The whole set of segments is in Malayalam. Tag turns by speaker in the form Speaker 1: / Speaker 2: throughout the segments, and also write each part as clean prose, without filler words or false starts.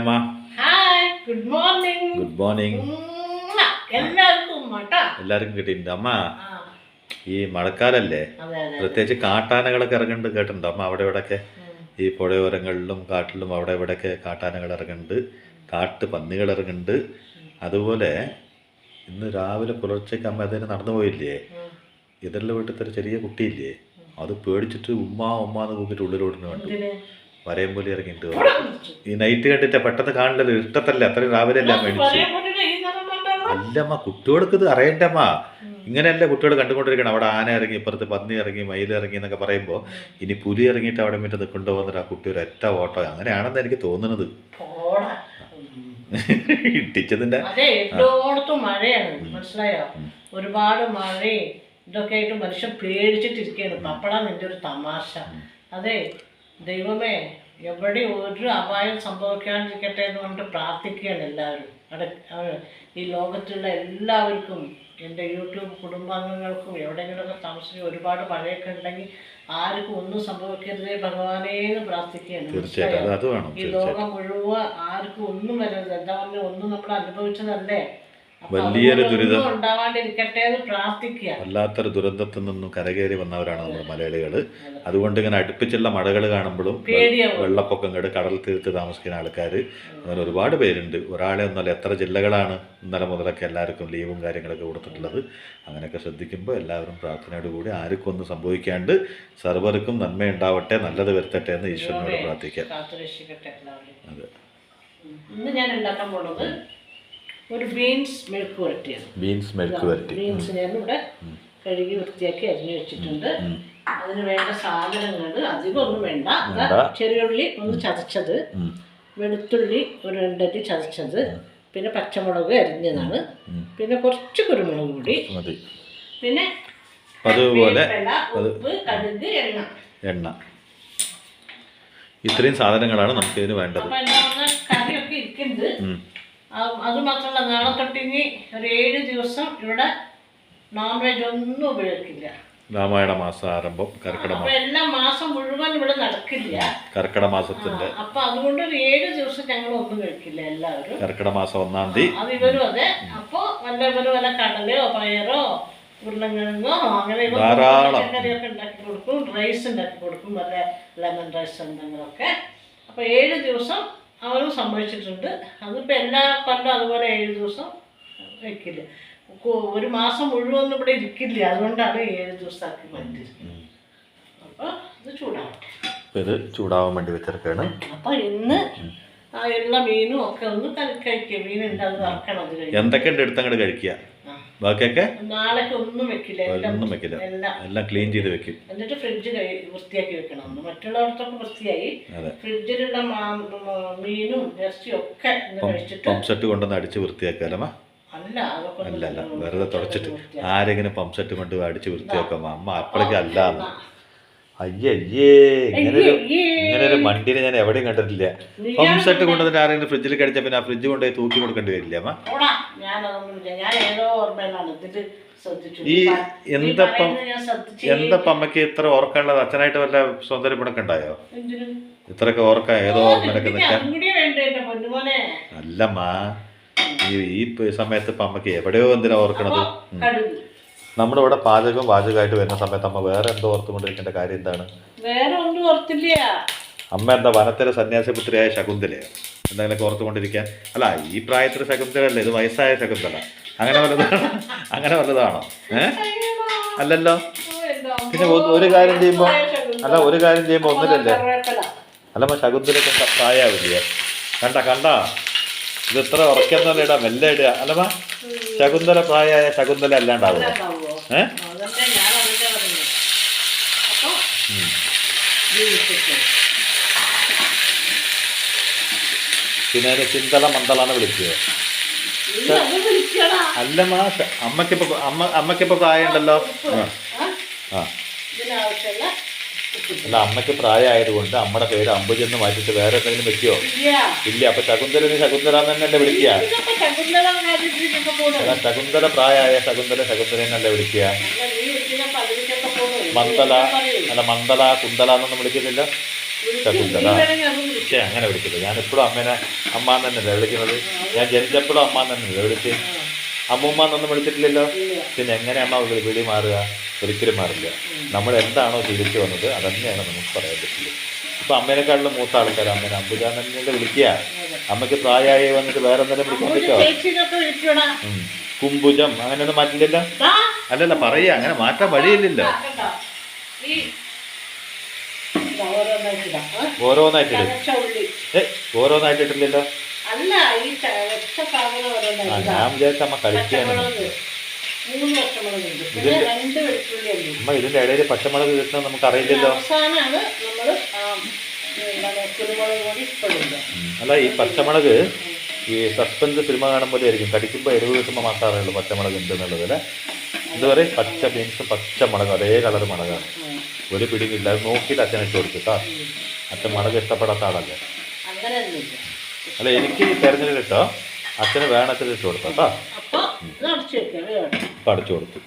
Speaker 1: അമ്മ
Speaker 2: hi good morning.
Speaker 1: Good morning. എല്ലാവർക്കും കിട്ടിയിട്ടുണ്ട് അമ്മ. ഈ മഴക്കാലല്ലേ, പ്രത്യേകിച്ച് കാട്ടാനകളൊക്കെ ഇറങ്ങുന്നുണ്ട് കേട്ടിട്ടുണ്ടോ അമ്മ? അവിടെ ഇവിടെയൊക്കെ ഈ പുഴയോരങ്ങളിലും കാട്ടിലും അവിടെ ഇവിടെയൊക്കെ കാട്ടാനകൾ ഇറങ്ങുന്നുണ്ട്, കാട്ടു പന്നികൾ ഇറങ്ങുന്നുണ്ട്. അതുപോലെ ഇന്ന് രാവിലെ പുലർച്ചയ്ക്ക് അമ്മ അതിന് നടന്നു പോയില്ലേ, ഇതിലെ വീട്ടിലത്തെ ഒരു ചെറിയ കുട്ടിയില്ലേ, അത് പേടിച്ചിട്ട് ഉമ്മാന്ന് കൂപ്പിട്ട് ഉള്ളിലോടിന് കണ്ടു. വരയം പോലെ ഇറങ്ങിയിട്ട് ഈ നൈറ്റ് കണ്ടിട്ട് പെട്ടെന്ന് കാണില്ലല്ലോ, ഇഷ്ടത്തല്ലേ, അത്രയും രാവിലെ അല്ല മേടിച്ചു. അല്ലമ്മ, കുട്ടികൾക്ക് ഇത് അറിയണ്ടമ്മ. ഇങ്ങനെയല്ല കുട്ടികൾ കണ്ടുകൊണ്ടിരിക്കണം. അവിടെ ആന ഇറങ്ങി, ഇപ്പുറത്ത് പന്നി ഇറങ്ങി, മയിൽ ഇറങ്ങി എന്നൊക്കെ പറയുമ്പോൾ ഇനി പുലി ഇറങ്ങിയിട്ട് അവിടെ മറ്റേ കൊണ്ടുപോകുന്നിട്ട് ആ കുട്ടി ഒരു ഒറ്റ ഓട്ടോ അങ്ങനെയാണെന്ന് എനിക്ക് തോന്നുന്നത്. ഇട്ടിച്ചതിന്റെ
Speaker 2: എല്ലായിടത്തും മഴയാണ്, മനസ്സിലായോ? ഒരുപാട് മഴയും ഇതൊക്കെ ആയിട്ട് മനുഷ്യൻ പേടിച്ചിട്ടിരിക്കുകയാണ്. പപ്പടാണ് എൻ്റെ ഒരു തമാശ. അതെ ദൈവമേ, എവിടെ ഒരു അപായം സംഭവിക്കാണ്ടിരിക്കട്ടെ എന്ന് പറഞ്ഞിട്ട് പ്രാർത്ഥിക്കുകയാണ് എല്ലാവരും. ഈ ലോകത്തുള്ള എല്ലാവർക്കും, എൻ്റെ യൂട്യൂബ് കുടുംബാംഗങ്ങൾക്കും, എവിടെയെങ്കിലുമൊക്കെ താമസിക്കുക ഒരുപാട് മഴയൊക്കെ ഉണ്ടെങ്കിൽ ആർക്കും ഒന്നും സംഭവിക്കരുതേ ഭഗവാനേന്ന് പ്രാർത്ഥിക്കുകയാണ്. ഈ ലോകം മുഴുവൻ ആർക്കും ഒന്നും വരരുത്. എന്താ പറഞ്ഞാൽ ഒന്നും നമ്മൾ അനുഭവിച്ചതല്ലേ,
Speaker 1: വലിയൊരു ദുരിതം
Speaker 2: ഉണ്ടാവാണ്ടിരിക്കട്ടെ എന്ന് പ്രാർത്ഥിക്കുക.
Speaker 1: വല്ലാത്തൊരു ദുരന്തത്തിൽ നിന്നും കരകയറി വന്നവരാണ് നമ്മൾ മലയാളികൾ. അതുകൊണ്ട് ഇങ്ങനെ അടുപ്പിച്ചുള്ള മഴകൾ കാണുമ്പോഴും വെള്ളപ്പൊക്കങ്ങൾ, കടൽ തീരത്ത് താമസിക്കുന്ന ആൾക്കാർ അങ്ങനെ ഒരുപാട് പേരുണ്ട്. ഒരാളെ ഒന്നല്ല, എത്ര ജില്ലകളാണ് ഇന്നലെ മുതലൊക്കെ എല്ലാവർക്കും ലീവും കാര്യങ്ങളൊക്കെ കൊടുത്തിട്ടുള്ളത്. അങ്ങനെയൊക്കെ ശ്രദ്ധിക്കുമ്പോൾ എല്ലാവരും പ്രാർത്ഥനയോടുകൂടി ആർക്കും ഒന്നും സംഭവിക്കാണ്ട് സർവർക്കും നന്മയുണ്ടാവട്ടെ, നല്ലത് വരുത്തട്ടെ എന്ന് ഈശ്വരനോട് പ്രാർത്ഥിക്കാം.
Speaker 2: അതെ, ഇന്ന് ഞാൻ ഉണ്ടാക്കാൻ പോണത് ഒരു ബീൻസ് മെഴുക്ക് വരട്ടിയാണ്. ബീൻസ് ഞാൻ ഇവിടെ കഴുകി വൃത്തിയാക്കി അരിഞ്ഞു വെച്ചിട്ടുണ്ട്. അതിന് വേണ്ട സാധനങ്ങൾ അധികം ഒന്നും വേണ്ട. ചെറിയുള്ളി ഒന്ന് ചതച്ചത്, വെളുത്തുള്ളി ഒരു 2 അടി ചതച്ചത്, പിന്നെ പച്ചമുളക് അരിഞ്ഞതാണ്, പിന്നെ കുറച്ച് കുരുമുളക് പൊടി, പിന്നെ
Speaker 1: അതുപോലെ
Speaker 2: ഉപ്പ്, കടുക്,
Speaker 1: എണ്ണ. ഇത്രയും സാധനങ്ങളാണ് നമുക്ക് ഇതിന് വേണ്ടത്.
Speaker 2: കറിയൊക്കെ ഇരിക്കുന്നുണ്ട്. അത് മാത്രമല്ല, നാളെ തൊട്ടിനി ഒരു 7 ദിവസം ഇവിടെ നോൺ വെജ് ഒന്നും ഉപയോഗിക്കില്ല.
Speaker 1: രാമായണ മാസം ആരംഭം, കർക്കിടക മാസം,
Speaker 2: എല്ലാ മാസം മുഴുവൻ ഇവിടെ നടക്കില്ല.
Speaker 1: കർക്കിടക മാസത്തിന്റെ
Speaker 2: അപ്പൊ അതുകൊണ്ട് ഒരു 7 ദിവസം ഞങ്ങൾ ഒന്നും കഴിക്കില്ല എല്ലാവരും.
Speaker 1: കർക്കിടക മാസം 1-ാം തീയതി
Speaker 2: അത് ഇവരും അതെ. അപ്പൊ വല്ല കടലയോ പയറോ ഉരുളങ്കിഴങ്ങോ അങ്ങനെ പച്ചക്കറിയൊക്കെ ഉണ്ടാക്കി കൊടുക്കും, റൈസ് ഉണ്ടാക്കി കൊടുക്കും, വല്ല ലെമൺ റൈസ് എന്തെങ്കിലുമൊക്കെ. അപ്പൊ 7 ദിവസം അവരും സംഭവിച്ചിട്ടുണ്ട്. അതിപ്പോൾ എല്ലാ കൊല്ലം അതുപോലെ 7 ദിവസം വയ്ക്കില്ല. ഒരു മാസം മുഴുവൻ ഇവിടെ ഇരിക്കില്ല. അതുകൊണ്ടാണ് 7 ദിവസമാക്കി മാറ്റിയിരിക്കുന്നത്. അപ്പോൾ ഇത്
Speaker 1: ചൂടാവാൻ വേണ്ടി വെച്ചെടുക്കുകയാണ്.
Speaker 2: അപ്പോൾ ഇന്ന് ആ ഉള്ള മീനും ഒക്കെ ഒന്ന് കഴിക്കുക. മീനുണ്ട്, അത് വറക്കണം. അത് കഴിക്കും.
Speaker 1: എന്തൊക്കെയുണ്ട് എടുത്തങ്ങോട്ട് കഴിക്കുക. ബാക്കിയൊക്കെ
Speaker 2: നാളേക്ക് ഒന്നും വെക്കില്ല,
Speaker 1: എല്ലാം ക്ലീൻ ചെയ്ത് വെക്കും.
Speaker 2: എന്നിട്ട് ഫ്രിഡ്ജ് വൃത്തിയാക്കി വെക്കണം. മറ്റുള്ളവർക്കൊക്കെ വൃത്തിയായി. ഫ്രിഡ്ജിലുള്ള മീനും ഇറച്ചിയും ഒക്കെ കഴിച്ചിട്ട്
Speaker 1: പമ്പ് സെറ്റ് കൊണ്ടുവന്ന് അടിച്ച് വൃത്തിയാക്കാലമ്മ. അല്ല, വെറുതെ തുടച്ചിട്ട് ആരെങ്കിലും പമ്പ് സെറ്റ് കൊണ്ട് അടിച്ച് വൃത്തിയാക്കാം അമ്മ. അപ്പോഴേക്കും അല്ലാന്ന്. അയ്യേ, ഇങ്ങനെ ഒരു വണ്ടിനെ ഞാൻ എവിടെയും കണ്ടിട്ടില്ല. പമ്പ് സെറ്റ് കൊണ്ടുവന്നിട്ട് ആരെങ്കിലും ഫ്രിഡ്ജിൽ കടിച്ചാൽ പിന്നെ ആ ഫ്രിഡ്ജ് കൊണ്ടുപോയി തൂക്കി കൊടുക്കേണ്ടി വരില്ല അമ്മ. ഈ എന്തപ്പം അമ്മയ്ക്ക് ഇത്ര ഓർക്കാനുള്ളത്? അച്ഛനായിട്ട് വല്ല സൗന്ദര്യപ്പണൊക്കെ ഉണ്ടായോ? ഇത്രയൊക്കെ ഓർക്കാൻ ഏതോ ഓർമ്മയൊക്കെ നിൽക്കാൻ അല്ലമ്മ. ഈ സമയത്ത് ഇപ്പം അമ്മയ്ക്ക് എവിടെയോ എന്തിനാ ഓർക്കണത്? നമ്മുടെ ഇവിടെ പാചകമായിട്ട് വരുന്ന സമയത്ത് അമ്മ വേറെ എന്തോ ഓർത്തുകൊണ്ടിരിക്കേണ്ട കാര്യം എന്താണ്?
Speaker 2: വേറെ ഒന്നും ഓർത്തില്ല.
Speaker 1: അമ്മ എന്താ വനത്തിലെ സന്യാസിപുത്രിയായ ശകുന്തലയോ എന്തെങ്കിലുമൊക്കെ ഓർത്തുകൊണ്ടിരിക്കാൻ? അല്ല, ഈ പ്രായത്തിൽ ശകുന്തലല്ലേ, ഇത് വയസ്സായ ശകുന്തല. അങ്ങനെ വല്ലതാണോ? അല്ലല്ലോ. പിന്നെ ഒരു കാര്യം ചെയ്യുമ്പോൾ ഒന്നില്ലല്ലേ. അല്ലമ്മ, ശകുന്തലൊക്കെ പ്രായാവില്ലേ? കണ്ട ഇത് ഇത്ര ഉറക്കൊന്നും ഇടാം, മെല്ലെ ഇടുക. അല്ലമ്മ, ശകുന്തല പ്രായമായ ശകുന്തല അല്ലാണ്ടാവുക. പിന്നെ അതിന് ചിന്തള മന്ദളാണ് വിളിക്കുക. അല്ലമ്മ, അമ്മക്കിപ്പോ പ്രായം ഉണ്ടല്ലോ. അല്ല, അമ്മയ്ക്ക് പ്രായമായതുകൊണ്ട് അമ്മയുടെ പേര് അമ്പുജെന്ന് മാറ്റിട്ട് വേറെ എന്തെങ്കിലും വെക്കുവോ? ഇല്ല. അപ്പൊ ശകുന്തലന് ശകുന്തല എന്നല്ലേ വിളിക്കുക. ശകുന്തല പ്രായമായ ശകുന്തലെന്നല്ലേ വിളിക്കുക. മന്ദല കുന്തല എന്നൊന്നും വിളിക്കുന്നില്ല. ശകുന്തള. പക്ഷേ അങ്ങനെ വിളിക്കുന്നത് ഞാൻ എപ്പോഴും അമ്മേനെ അമ്മാന്ന് തന്നെയല്ലേ വിളിക്കുന്നത്. ഞാൻ ജനിച്ചപ്പോഴും അമ്മാന്ന് തന്നെയല്ലേ വിളിച്ച്. അമ്മൂമ്മന്നൊന്നും വിളിച്ചിട്ടില്ലല്ലോ. പിന്നെ എങ്ങനെ അമ്മ വിളി മാറുക? ഒരിക്കലും മാറില്ല. നമ്മൾ എന്താണോ ശീലിച്ചു വന്നത് അതന്നെയാണ് നമുക്ക് പറയാൻ പറ്റില്ല. ഇപ്പം അമ്മേനെക്കാട്ടിലും മൂത്ത ആൾക്കാർ അമ്മേനെ അമ്പുജ തന്നെ വിളിക്കുക. അമ്മയ്ക്ക് പ്രായമായി വന്നിട്ട് വേറെ എന്തെങ്കിലും വിളിക്കാൻ പറ്റുമോ? കുംഭുജം അങ്ങനെയൊന്നും മാറ്റില്ലല്ലോ. അല്ലല്ല പറയുക, അങ്ങനെ മാറ്റാൻ വഴിയില്ലല്ലോ. ഓരോന്നായിട്ടില്ല. ഓരോന്നായിട്ടിട്ടില്ലല്ലോ. ഞാൻ വിചാരിച്ച അമ്മ കളിക്കുകയാണ്. അമ്മ ഇതിന്റെ ഇടയിൽ പച്ചമുളക് കിട്ടുന്നത് നമുക്ക് അറിയില്ലല്ലോ. അല്ല, ഈ പച്ചമുളക് ഈ സസ്പെൻസ് സിനിമ കാണുമ്പോൾ ആയിരിക്കും കടിക്കുമ്പോൾ എരിവ് കിട്ടുമ്പോൾ മാത്രമേ അറിയുള്ളൂ പച്ചമുളക് ഉണ്ടെന്നുള്ളത് അല്ലേ. എന്താ പറയുക, പച്ച ബീൻസും പച്ചമുളക് അതേ കളർ മുളകാണ്. ഒരു പിടിയില്ല. അത് നോക്കിയിട്ട് അച്ഛനെ ഇട്ട് കൊടുത്തിട്ടാ. അച്ഛൻ മുളക് ഇഷ്ടപ്പെടാത്ത ആളല്ലേ. അല്ല, എനിക്ക് തിരഞ്ഞെടുത്തിട്ടോ അച്ഛന് വേണത്തിൽ ഇട്ട് കൊടുത്തോട്ടോ. ഇപ്പം അടച്ചു കൊടുത്തു,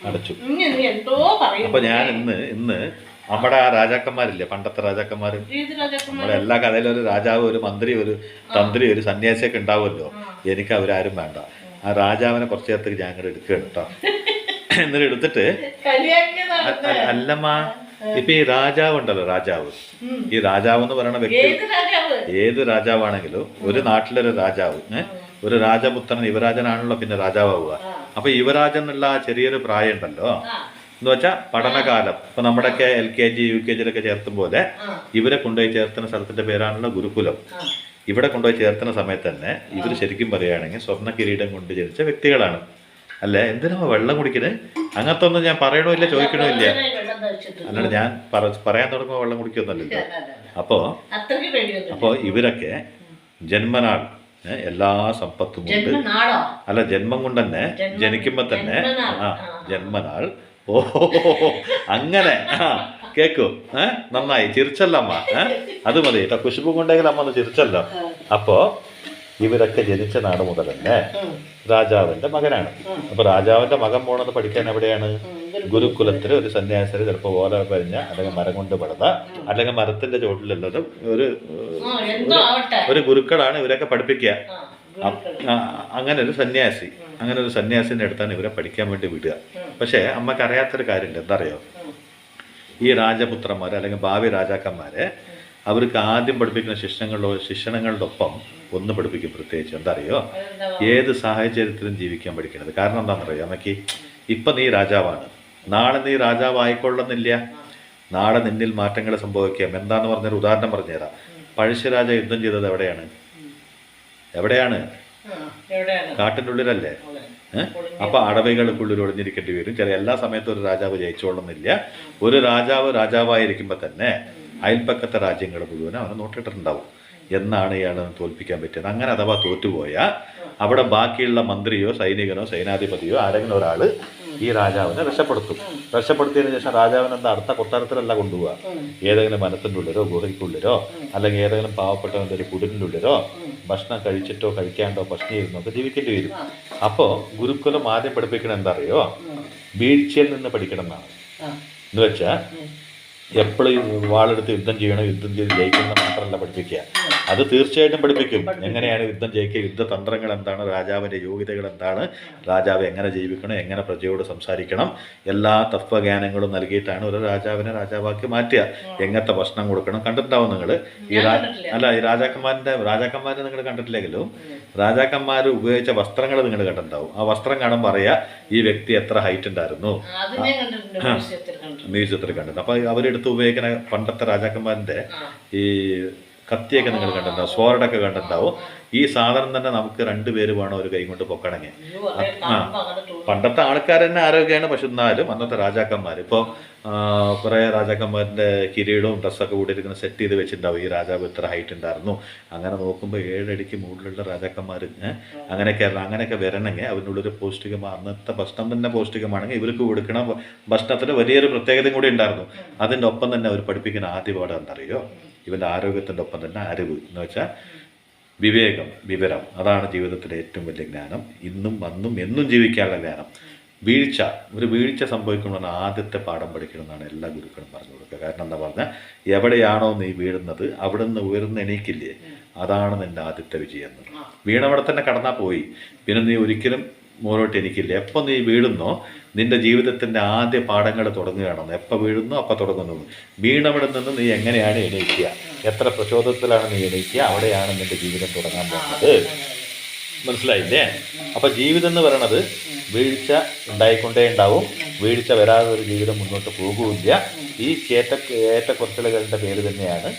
Speaker 1: അടച്ചു. അപ്പൊ ഞാൻ ഇന്ന് നമ്മുടെ ആ രാജാക്കന്മാരില്ലേ, പണ്ടത്തെ രാജാക്കന്മാർ, നമ്മുടെ എല്ലാ കഥയിലും ഒരു രാജാവ്, ഒരു മന്ത്രി, ഒരു തന്ത്രി, ഒരു സന്യാസിയൊക്കെ ഉണ്ടാവുമല്ലോ. എനിക്ക് അവരാരും വേണ്ട. ആ രാജാവിനെ കുറച്ച് നേരത്തേക്ക് ഞാൻ അങ്ങോട്ട് എടുക്കുകയാണ് കേട്ടോ. എന്നിട്ട് എടുത്തിട്ട് അല്ലമ്മ, ഇപ്പൊ ഈ രാജാവ് ഉണ്ടല്ലോ, രാജാവ്, ഈ രാജാവ് എന്ന് പറയുന്ന വ്യക്തി ഏത് രാജാവാണെങ്കിലും ഒരു നാട്ടിലൊരു രാജാവ്, ഒരു രാജപുത്രൻ യുവരാജനാണല്ലോ പിന്നെ രാജാവുക. അപ്പൊ യുവരാജൻ എന്നുള്ള ആ ചെറിയൊരു പ്രായം ഉണ്ടല്ലോ എന്ന് വെച്ചാൽ പഠനകാലം. ഇപ്പൊ നമ്മുടെയൊക്കെ LKG UKG ചേർത്തും പോലെ ഇവരെ കൊണ്ടുപോയി ചേർത്തുന്ന സ്ഥലത്തിന്റെ പേരാണല്ലോ ഗുരുകുലം. ഇവിടെ കൊണ്ടുപോയി ചേർത്തുന്ന സമയത്ത് തന്നെ ഇവർ ശരിക്കും പറയുകയാണെങ്കിൽ സ്വർണ്ണ കിരീടം കൊണ്ട് ജനിച്ച വ്യക്തികളാണ്. അല്ലേ, എന്തിനാ വെള്ളം കുടിക്കുന്നത്? അങ്ങനത്തെ ഒന്നും ഞാൻ പറയണോ ഇല്ല, ചോദിക്കണോ ഇല്ല. അല്ലാണ്ട് ഞാൻ പറയാൻ തുടങ്ങുമ്പോൾ വെള്ളം കുടിക്കൊന്നുമല്ലല്ലോ. അപ്പോൾ ഇവരൊക്കെ ജന്മനാൾ എല്ലാ സമ്പത്തും കൊണ്ട്, അല്ല ജന്മം കൊണ്ട് തന്നെ ജനിക്കുമ്പോ തന്നെ ജന്മനാൾ. ഓ അങ്ങനെ കേക്കൂ. നന്നായി ചിരിച്ചല്ലോ അമ്മ. അത് മതി കേട്ടോ, കുശുമ്പ് കൊണ്ടെങ്കിൽ അമ്മ ഒന്ന് ചിരിച്ചല്ലോ. അപ്പോ ഇവരൊക്കെ ജനിച്ച നാട് മുതൽ തന്നെ രാജാവിന്റെ മകനാണ്. അപ്പൊ രാജാവിന്റെ മകൻ പോണത് പഠിക്കാൻ എവിടെയാണ്? ഗുരുകുലത്തിൽ ഒരു സന്യാസിന് ചിലപ്പോൾ ഓല പരിഞ്ഞ, അല്ലെങ്കിൽ മരം കൊണ്ട് പടുത, അല്ലെങ്കിൽ മരത്തിന്റെ ചോട്ടിലുള്ളതും ഒരു ഗുരുക്കളാണ് ഇവരൊക്കെ പഠിപ്പിക്കുക. അങ്ങനെ ഒരു സന്യാസിന്റെ അടുത്താണ് ഇവരെ പഠിക്കാൻ വേണ്ടി വിടുക. പക്ഷേ അമ്മക്ക് അറിയാത്തൊരു കാര്യമുണ്ട്. എന്താ അറിയോ, ഈ രാജപുത്രന്മാരെ അല്ലെങ്കിൽ ഭാവി രാജാക്കന്മാരെ അവർക്ക് ആദ്യം പഠിപ്പിക്കുന്ന ശിക്ഷണങ്ങളുടെ ഒപ്പം ഒന്ന് പഠിപ്പിക്കും പ്രത്യേകിച്ച്. എന്താ അറിയോ, ഏത് സാഹചര്യത്തിലും ജീവിക്കാൻ പഠിക്കണത്. കാരണം എന്താണെന്നറിയോ അമ്മയ്ക്ക്, ഇപ്പം നീ രാജാവാണ്, നാളെ നീ രാജാവായിക്കൊള്ളുന്നില്ല. നാളെ നിന്നിൽ മാറ്റങ്ങൾ സംഭവിക്കാം. എന്താന്ന് പറഞ്ഞൊരു ഉദാഹരണം പറഞ്ഞുതരാം. പഴശ്ശിരാജ യുദ്ധം ചെയ്തത് എവിടെയാണ്? കാട്ടിൻ്റെ ഉള്ളിലല്ലേ. അപ്പൊ അടവൈകൾക്കുള്ളിൽ ഒളിഞ്ഞിരിക്കേണ്ടി വരും. എല്ലാ സമയത്തും ഒരു രാജാവ് ജയിച്ചോളുന്നില്ല. ഒരു രാജാവായിരിക്കുമ്പോൾ തന്നെ അയൽപ്പക്കത്തെ രാജ്യങ്ങൾ മുഴുവൻ അവനെ നോട്ടിട്ടുണ്ടാവും. എന്നാണ് ഇയാളെ തോൽപ്പിക്കാൻ പറ്റിയത്. അങ്ങനെ അഥവാ തോറ്റുപോയാൽ അവിടെ ബാക്കിയുള്ള മന്ത്രിയോ സൈനികനോ സൈനാധിപതിയോ ആരെങ്കിലും ഒരാൾ ഈ രാജാവിനെ രക്ഷപ്പെടുത്തിയതിനു ശേഷം രാജാവിനെ എന്താ അടുത്ത കൊട്ടാരത്തിലല്ല കൊണ്ടുപോവുക. ഏതെങ്കിലും വനത്തിൻ്റെ ഉള്ളിലോ ഗുഹയ്ക്കുള്ളിലോ അല്ലെങ്കിൽ ഏതെങ്കിലും പാവപ്പെട്ടവൻ്റെ ഒരു കുടിലിൻ്റെ ഉള്ളിലോ ഭക്ഷണം കഴിച്ചിട്ടോ കഴിക്കാണ്ടോ ഭക്ഷണിയിരുന്നൊക്കെ ജീവിക്കേണ്ടി വരും. അപ്പോൾ ഗുരുകുലം ആദ്യം പഠിപ്പിക്കണം എന്താ അറിയോ, വീഴ്ചയിൽ നിന്ന് പഠിക്കണം എന്നാണ്. എന്ന് വെച്ചാൽ എപ്പോഴും വാളെടുത്ത് യുദ്ധം ചെയ്യണം, യുദ്ധം ചെയ്ത് ജയിക്കുന്ന മാത്രമല്ല പഠിപ്പിക്കുക. അത് തീർച്ചയായിട്ടും പഠിപ്പിക്കും. എങ്ങനെയാണ് യുദ്ധം ജയിക്കുക, യുദ്ധതന്ത്രങ്ങൾ എന്താണ്, രാജാവിൻ്റെ യോഗ്യതകൾ എന്താണ്, രാജാവ് എങ്ങനെ ജീവിക്കണം, എങ്ങനെ പ്രജയോട് സംസാരിക്കണം, എല്ലാ തത്വജ്ഞാനങ്ങളും നൽകിയിട്ടാണ് ഒരു രാജാവിനെ രാജാവാക്കി മാറ്റുക. എങ്ങനത്തെ ഭക്ഷണം കൊടുക്കണം. കണ്ടിട്ടുണ്ടാവും നിങ്ങൾ ഈ രാജാക്കന്മാരെ നിങ്ങൾ കണ്ടിട്ടില്ലെങ്കിലും രാജാക്കന്മാർ ഉപയോഗിച്ച വസ്ത്രങ്ങൾ നിങ്ങൾ കണ്ടിട്ടുണ്ടാവും. ആ വസ്ത്രം കാണുമ്പോൾ പറയാ ഈ വ്യക്തി എത്ര ഹൈറ്റ് ഉണ്ടായിരുന്നു, മ്യൂസിയത്തിൽ കണ്ടിട്ടുണ്ട്. അപ്പൊ അവരെടുത്ത് ഉപയോഗിക്കുന്ന പണ്ടത്തെ രാജാക്കന്മാരുടെ ഈ കത്തിയൊക്കെ നിങ്ങൾ കണ്ടിട്ടുണ്ടാവും, സ്വാർഡൊക്കെ കണ്ടിട്ടുണ്ടാവും. ഈ സാധനം തന്നെ നമുക്ക് 2 പേര് വേണം ഒരു കൈ കൊണ്ട് പൊക്കണമെങ്കിൽ. പണ്ടത്തെ ആൾക്കാർ തന്നെ ആരോഗ്യമാണ്. പക്ഷെ എന്നാലും അന്നത്തെ രാജാക്കന്മാർ ഇപ്പോൾ കുറേ രാജാക്കന്മാരുടെ കിരീടവും ഡ്രസ്സൊക്കെ കൂടിയിരിക്കുന്ന സെറ്റ് ചെയ്ത് വെച്ചിട്ടുണ്ടാവും. ഈ രാജാവ് ഇത്ര ഹൈറ്റ് ഉണ്ടായിരുന്നു. അങ്ങനെ നോക്കുമ്പോൾ 7 അടിക്ക് മുകളിലുള്ള രാജാക്കന്മാർ അങ്ങനെയൊക്കെ വരണമെങ്കിൽ അതിനുള്ളൊരു പൗഷ്ടികമാണ്. അന്നത്തെ ഭക്ഷണം തന്നെ പൗഷ്ടികമാണെങ്കിൽ ഇവർക്ക് കൊടുക്കണം ഭക്ഷണത്തിന് വലിയൊരു പ്രത്യേകതയും കൂടി ഉണ്ടായിരുന്നു. അതിൻ്റെ ഒപ്പം തന്നെ അവർ പഠിപ്പിക്കുന്ന ആദ്യ പാഠം എന്തറിയോ, ഇവൻ്റെ ആരോഗ്യത്തിൻ്റെ ഒപ്പം തന്നെ അറിവ് എന്ന് വെച്ചാൽ വിവേകം, വിവരം. അതാണ് ജീവിതത്തിലെ ഏറ്റവും വലിയ ജ്ഞാനം. ഇന്നും അന്നും എന്നും ജീവിക്കാനുള്ള ജ്ഞാനം. ഒരു വീഴ്ച സംഭവിക്കുമ്പോൾ ആദ്യത്തെ പാഠം പഠിക്കണമെന്നാണ് എല്ലാ ഗുരുക്കളും പറഞ്ഞു കൊടുക്കുക. കാരണം എന്താ പറഞ്ഞാൽ, എവിടെയാണോ നീ വീഴുന്നത് അവിടെ നിന്ന് ഉയർന്ന് എണീക്കില്ലേ, അതാണ് നിൻ്റെ ആദ്യത്തെ വിജയം. വീണവിടെ തന്നെ കടന്നാൽ പോയി, പിന്നെ നീ ഒരിക്കലും മുന്നോട്ട് എണീക്കില്ല. എപ്പോൾ നീ വീഴുന്നോ നിൻ്റെ ജീവിതത്തിൻ്റെ ആദ്യ പാഠങ്ങൾ തുടങ്ങുകയാണെന്ന്. എപ്പോൾ വീഴുന്നോ അപ്പോൾ തുടങ്ങുന്നു. വീണവിടെ നിന്ന് നീ എങ്ങനെയാണ് എണീക്കുക, എത്ര പ്രചോദനത്തിലാണ് നീ എണീക്കുക, അവിടെയാണ് നിൻ്റെ ജീവിതം തുടങ്ങാൻ പോകുന്നത്. മനസ്സിലായില്ലേ? അപ്പോൾ ജീവിതം എന്ന് പറയണത് വീഴ്ച ഉണ്ടായിക്കൊണ്ടേ ഉണ്ടാവും. വീഴ്ച വരാതെ ഒരു ജീവിതം മുന്നോട്ട് പോകുകയില്ല. ഈ ഏറ്റക്കുറച്ചിലുകളുടെ പേര് തന്നെയാണ്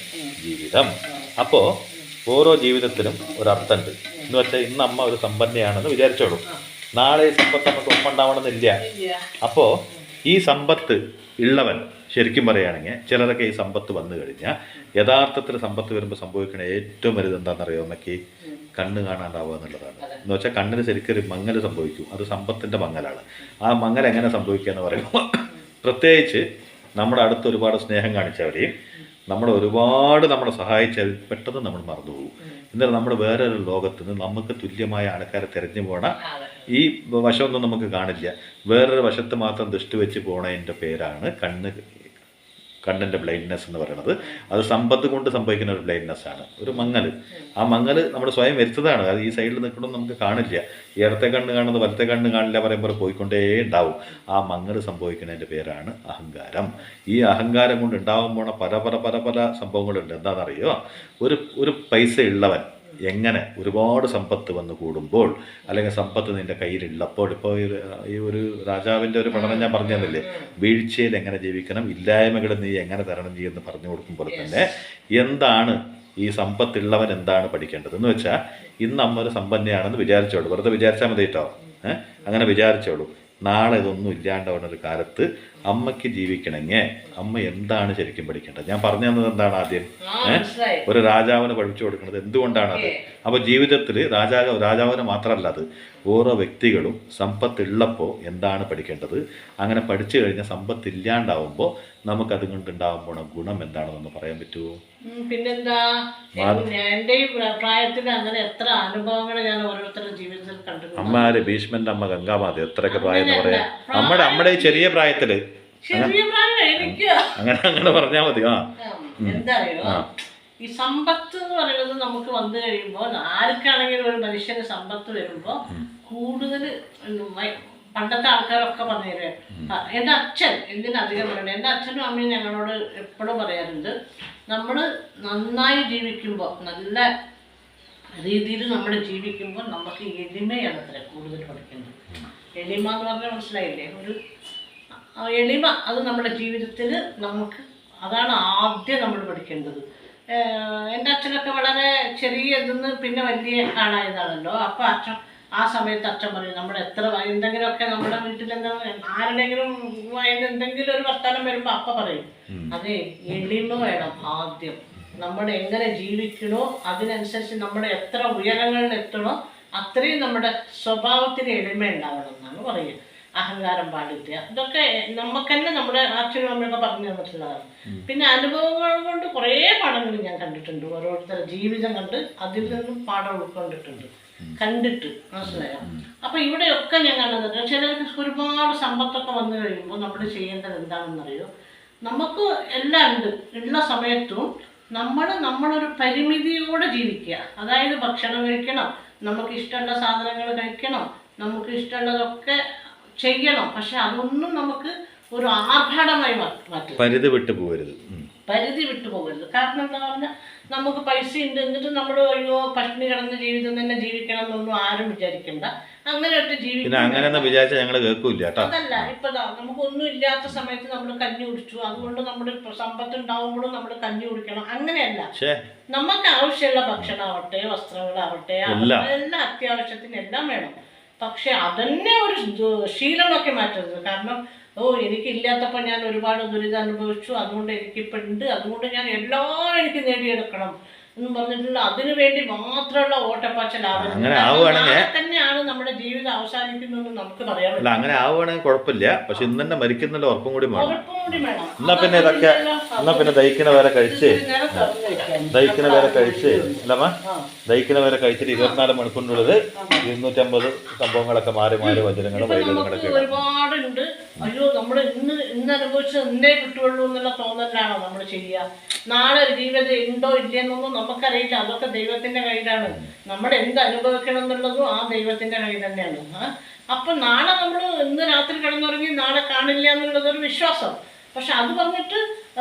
Speaker 1: ജീവിതം. അപ്പോൾ ഓരോ ജീവിതത്തിനും ഒരർത്ഥമുണ്ട്. എന്ന് വെച്ചാൽ ഇന്ന് അമ്മ ഒരു സമ്പന്നയാണെന്ന് വിചാരിച്ചോളൂ, നാളെ ഈ സമ്പത്ത് നമുക്ക് ഒപ്പുണ്ടാവണമെന്നില്ല. അപ്പോൾ ഈ സമ്പത്ത് ഉള്ളവൻ ശരിക്കും പറയുകയാണെങ്കിൽ, ചിലരൊക്കെ ഈ സമ്പത്ത് വന്നു കഴിഞ്ഞാൽ യഥാർത്ഥത്തിൽ സമ്പത്ത് വരുമ്പോൾ സംഭവിക്കുന്ന ഏറ്റവും വലുത് എന്താണെന്നറിയോ അമ്മയ്ക്ക്? കണ്ണ് കാണാണ്ടാവുക എന്നുള്ളതാണ്. എന്ന് വെച്ചാൽ കണ്ണിന് ശരിക്കൊരു മങ്ങൽ സംഭവിക്കും. അത് സമ്പത്തിൻ്റെ മങ്ങലാണ്. ആ മങ്ങൽ എങ്ങനെ സംഭവിക്കുക എന്ന് പറയുമ്പോൾ, പ്രത്യേകിച്ച് നമ്മുടെ അടുത്ത് ഒരുപാട് സ്നേഹം കാണിച്ചവരെയും നമ്മളെ സഹായിച്ചവർ പെട്ടെന്ന് നമ്മൾ മറന്നുപോകും. എന്നിട്ട് നമ്മൾ വേറൊരു ലോകത്ത് നിന്ന് നമുക്ക് തുല്യമായ ആൾക്കാരെ തിരഞ്ഞു പോകണ ഈ വശമൊന്നും നമുക്ക് കാണില്ല. വേറൊരു വശത്ത് മാത്രം ദൃഷ്ടി വെച്ച് പോണതിൻ്റെ പേരാണ് കണ്ണിൻ്റെ ബ്ലൈൻഡ്നെസ് എന്ന് പറയുന്നത്. അത് സമ്പത്ത് കൊണ്ട് സംഭവിക്കുന്ന ഒരു ബ്ലൈൻഡ്നെസ്സാണ്, ഒരു മങ്ങൽ. ആ മങ്ങൽ നമ്മൾ സ്വയം വരുത്തതാണ്. അത് ഈ സൈഡിൽ നിൽക്കണമെന്ന് നമുക്ക് കാണില്ല. ഈ ഇടത്തെ കണ്ണ് കാണുന്നത് വലത്തെ കണ്ണ് കാണില്ല പറയുമ്പോൾ പോയിക്കൊണ്ടേ ഉണ്ടാവും. ആ മങ്ങൽ സംഭവിക്കുന്നതിൻ്റെ പേരാണ് അഹങ്കാരം. ഈ അഹങ്കാരം കൊണ്ട് ഉണ്ടാകുമ്പോൾ പല സംഭവങ്ങളുണ്ട്. എന്താണെന്നറിയോ? ഒരു പൈസ ഉള്ളവൻ എങ്ങനെ ഒരുപാട് സമ്പത്ത് വന്ന് കൂടുമ്പോൾ, അല്ലെങ്കിൽ സമ്പത്ത് നിൻ്റെ കയ്യിലുള്ളപ്പോൾ, ഇപ്പോൾ ഈ ഒരു രാജാവിൻ്റെ ഒരു പഠനം ഞാൻ പറഞ്ഞു തന്നില്ലേ, വീഴ്ചയിൽ എങ്ങനെ ജീവിക്കണം, ഇല്ലായ്മകൾ നീ എങ്ങനെ തരണം ചെയ്യുമെന്ന് പറഞ്ഞു കൊടുക്കുമ്പോൾ തന്നെ എന്താണ് ഈ സമ്പത്തുള്ളവൻ എന്താണ് പഠിക്കേണ്ടത് എന്ന് വെച്ചാൽ, ഇന്ന് അമ്മ ഒരു സമ്പന്നയാണെന്ന് വിചാരിച്ചോളൂ, വെറുതെ വിചാരിച്ചാൽ മതി കേട്ടോ. അങ്ങനെ വിചാരിച്ചോളൂ. നാളെ ഇതൊന്നും ഇല്ലാണ്ടവനൊരു കാലത്ത് അമ്മയ്ക്ക് ജീവിക്കണമെങ്കിൽ അമ്മ എന്താണ് ശരിക്കും പഠിക്കേണ്ടത്? ഞാൻ പറഞ്ഞു തന്നത് എന്താണ് ആദ്യം? ഒരു രാജാവിന് പഠിപ്പിച്ചു കൊടുക്കുന്നത് എന്തുകൊണ്ടാണത്? അപ്പോൾ ജീവിതത്തിൽ രാജാവിന് മാത്രമല്ല, അത് ഓരോ വ്യക്തികളും സമ്പത്തുള്ളപ്പോൾ എന്താണ് പഠിക്കേണ്ടത്, അങ്ങനെ പഠിച്ചു കഴിഞ്ഞാൽ സമ്പത്ത് ഇല്ലാണ്ടാവുമ്പോൾ നമുക്കത് കൊണ്ടുണ്ടാകുമ്പോൾ ഗുണം എന്താണെന്ന് പറയാൻ പറ്റുമോ?
Speaker 2: പിന്നെന്താ, എൻ്റെ ഈ പ്രായത്തിൽ അങ്ങനെ എത്ര അനുഭവങ്ങൾ ഞാൻ ഓരോരുത്തരുടെ ജീവിതത്തിൽ കണ്ടിട്ടുണ്ട്.
Speaker 1: അമ്മ ഭീഷ്മന്റെ അമ്മ ഗംഗാമാത എത്രയൊക്കെ പ്രായം എന്ന് പറയാം. നമ്മുടെ ചെറിയ പ്രായത്തില് അങ്ങനെ പറഞ്ഞാൽ മതി.
Speaker 2: എന്താ അറിയോ, ഈ സമ്പത്ത് എന്ന് പറയുന്നത് നമുക്ക് വന്നു കഴിയുമ്പോൾ, ആർക്കാണെങ്കിലും ഒരു മനുഷ്യന് സമ്പത്ത് വരുമ്പോൾ കൂടുതൽ പണ്ടത്തെ ആൾക്കാരൊക്കെ പറഞ്ഞുതരാം. എൻ്റെ അച്ഛൻ എന്തിനധികം പറയണേ, എൻ്റെ അച്ഛനും അമ്മയും ഞങ്ങളോട് എപ്പോഴും പറയാറുണ്ട്, നമ്മൾ നന്നായി ജീവിക്കുമ്പോൾ, നല്ല രീതിയിൽ നമ്മൾ ജീവിക്കുമ്പോൾ നമുക്ക് എളിമയാണ് അത്ര കൂടുതൽ പഠിക്കുന്നത്. എളിമ എന്ന് പറഞ്ഞാൽ മനസ്സിലായില്ലേ? ഒരു എളിമ, അത് നമ്മുടെ ജീവിതത്തിൽ നമുക്ക് അതാണ് ആദ്യം നമ്മൾ പഠിക്കേണ്ടത്. എൻ്റെ അച്ഛനൊക്കെ വളരെ ചെറിയ ഇതെന്ന് പിന്നെ വലിയ ആളായതാണല്ലോ. അപ്പോൾ അച്ഛൻ ആ സമയത്ത് അച്ഛൻ പറയും, നമ്മൾ എത്ര എന്തെങ്കിലുമൊക്കെ നമ്മുടെ വീട്ടിൽ ആരുടെങ്കിലും എന്തെങ്കിലും ഒരു വർത്തമാനം വരുമ്പോൾ അപ്പ പറയും, അതെ എളിമ വേണം ആദ്യം. നമ്മൾ എങ്ങനെ ജീവിക്കണോ അതിനനുസരിച്ച് നമ്മൾ എത്ര ഉയരങ്ങളിൽ എത്തണോ അത്രയും നമ്മുടെ സ്വഭാവത്തിന് എളിമ ഉണ്ടാവണം എന്നാണ് പറയുക. അഹങ്കാരം പാടില്ല. ഇതൊക്കെ നമുക്ക് തന്നെ നമ്മുടെ അച്ഛനും അമ്മയൊക്കെ പറഞ്ഞു തന്നിട്ടുള്ളതാണ്. പിന്നെ അനുഭവങ്ങൾ കൊണ്ട് കുറേ പാഠങ്ങൾ ഞാൻ കണ്ടിട്ടുണ്ട്. ഓരോരുത്തരുടെ ജീവിതം കണ്ട് അതിൽ നിന്നും പാഠം ഉൾക്കൊണ്ടിട്ടുണ്ട്, കണ്ടിട്ട്. മനസ്സിലായോ? അപ്പൊ ഇവിടെയൊക്കെ ഞാൻ കണ്ടത്, ചിലർക്ക് ഒരുപാട് സമ്പത്തൊക്കെ വന്നു കഴിയുമ്പോൾ നമ്മൾ ചെയ്യേണ്ടത് എന്താണെന്നറിയോ, നമുക്ക് എല്ലാം ഉണ്ട്, ഉള്ള സമയത്തും നമ്മളൊരു പരിമിതിയോടെ ജീവിക്കുക. അതായത് ഭക്ഷണം കഴിക്കണം, നമുക്ക് ഇഷ്ടമുള്ള സാധനങ്ങൾ കഴിക്കണം, നമുക്ക് ഇഷ്ടമുള്ളതൊക്കെ ചെയ്യണം. പക്ഷെ അതൊന്നും നമുക്ക് ഒരു ആർഭാടമായി മാറ്റും.
Speaker 1: പരിധി വിട്ടു പോകരുത്.
Speaker 2: കാരണം എന്താ പറഞ്ഞാൽ, നമുക്ക് പൈസ ഉണ്ട് എന്നിട്ട് നമ്മൾ അയ്യോ പട്ടിണി കിടന്ന ജീവിതം തന്നെ ജീവിക്കണം എന്നൊന്നും ആരും വിചാരിക്കണ്ട. അങ്ങനെ അതല്ല, ഇപ്പൊ നമുക്കൊന്നും ഇല്ലാത്ത സമയത്ത് നമ്മൾ കഞ്ഞി കുടിച്ചു, അതുകൊണ്ട് നമ്മുടെ സമ്പത്ത് ഉണ്ടാവുമ്പോഴും നമ്മൾ കഞ്ഞി കുടിക്കണം, അങ്ങനെയല്ല. നമുക്ക് ആവശ്യമുള്ള ഭക്ഷണമാവട്ടെ, വസ്ത്രങ്ങളാവട്ടെ, എല്ലാം അത്യാവശ്യത്തിന് എല്ലാം വേണം. പക്ഷെ അതന്നെ ഒരു ശീലമാക്കി മാറ്റരുത്. കാരണം എനിക്കില്ലാത്തപ്പോൾ ഞാൻ ഒരുപാട് ദുരിതം അനുഭവിച്ചു, അതുകൊണ്ട് എനിക്കിപ്പോൾ ഉണ്ട്, അതുകൊണ്ട് ഞാൻ എല്ലാം എനിക്ക് നേടിയെടുക്കണം, എന്ന് പറഞ്ഞിട്ടുള്ള അതിനു വേണ്ടി മാത്രമുള്ള ഓട്ടപ്പാച്ചലാവുന്നത്.
Speaker 1: അങ്ങനെ ആവുകയാണെങ്കിൽ
Speaker 2: തന്നെയാണ് നമ്മുടെ ജീവിതം അവസാനിക്കുന്നതെന്ന് നമുക്ക് പറയാൻ
Speaker 1: അല്ല, അങ്ങനെ ആവുകയാണെങ്കിൽ കുഴപ്പമില്ല. പക്ഷെ ഇന്ന് തന്നെ മരിക്കുന്നല്ലോ ഉറപ്പും കൂടി വേണം.
Speaker 2: വേണം.
Speaker 1: എന്നാ പിന്നെ ഇതൊക്കെ ദഹിക്കണ വരെ കഴിച്ച് അല്ലമ്മ ദഹിക്കണ വരെ കഴിച്ചിട്ട് 24 മണിക്കൂറിനുള്ളത് 250 സംഭവങ്ങളൊക്കെ മാറി മാറി വചനങ്ങളും വൈദ്യുതങ്ങളൊക്കെ
Speaker 2: ഒരുപാടുണ്ട്. അയ്യോ നമ്മൾ ഇന്ന് അനുഭവിച്ചത് ഇന്നേ കിട്ടുള്ളൂ എന്നുള്ള തോന്നലാണോ നമ്മൾ ചെയ്യുക? നാളെ ഒരു ജീവിതം ഉണ്ടോ ഇല്ലെന്നൊന്നും നമുക്കറിയില്ല. അതൊക്കെ ദൈവത്തിന്റെ കയ്യിലാണ്. നമ്മൾ എന്ത് അനുഭവിക്കണം എന്നുള്ളതും ആ ദൈവത്തിന്റെ കയ്യിൽ തന്നെയാണ്. അപ്പൊ നാളെ നമ്മൾ ഇന്ന് രാത്രി കിടന്നുറങ്ങി നാളെ കാണില്ല എന്നുള്ളതൊരു വിശ്വാസം. പക്ഷെ അത് പറഞ്ഞിട്ട്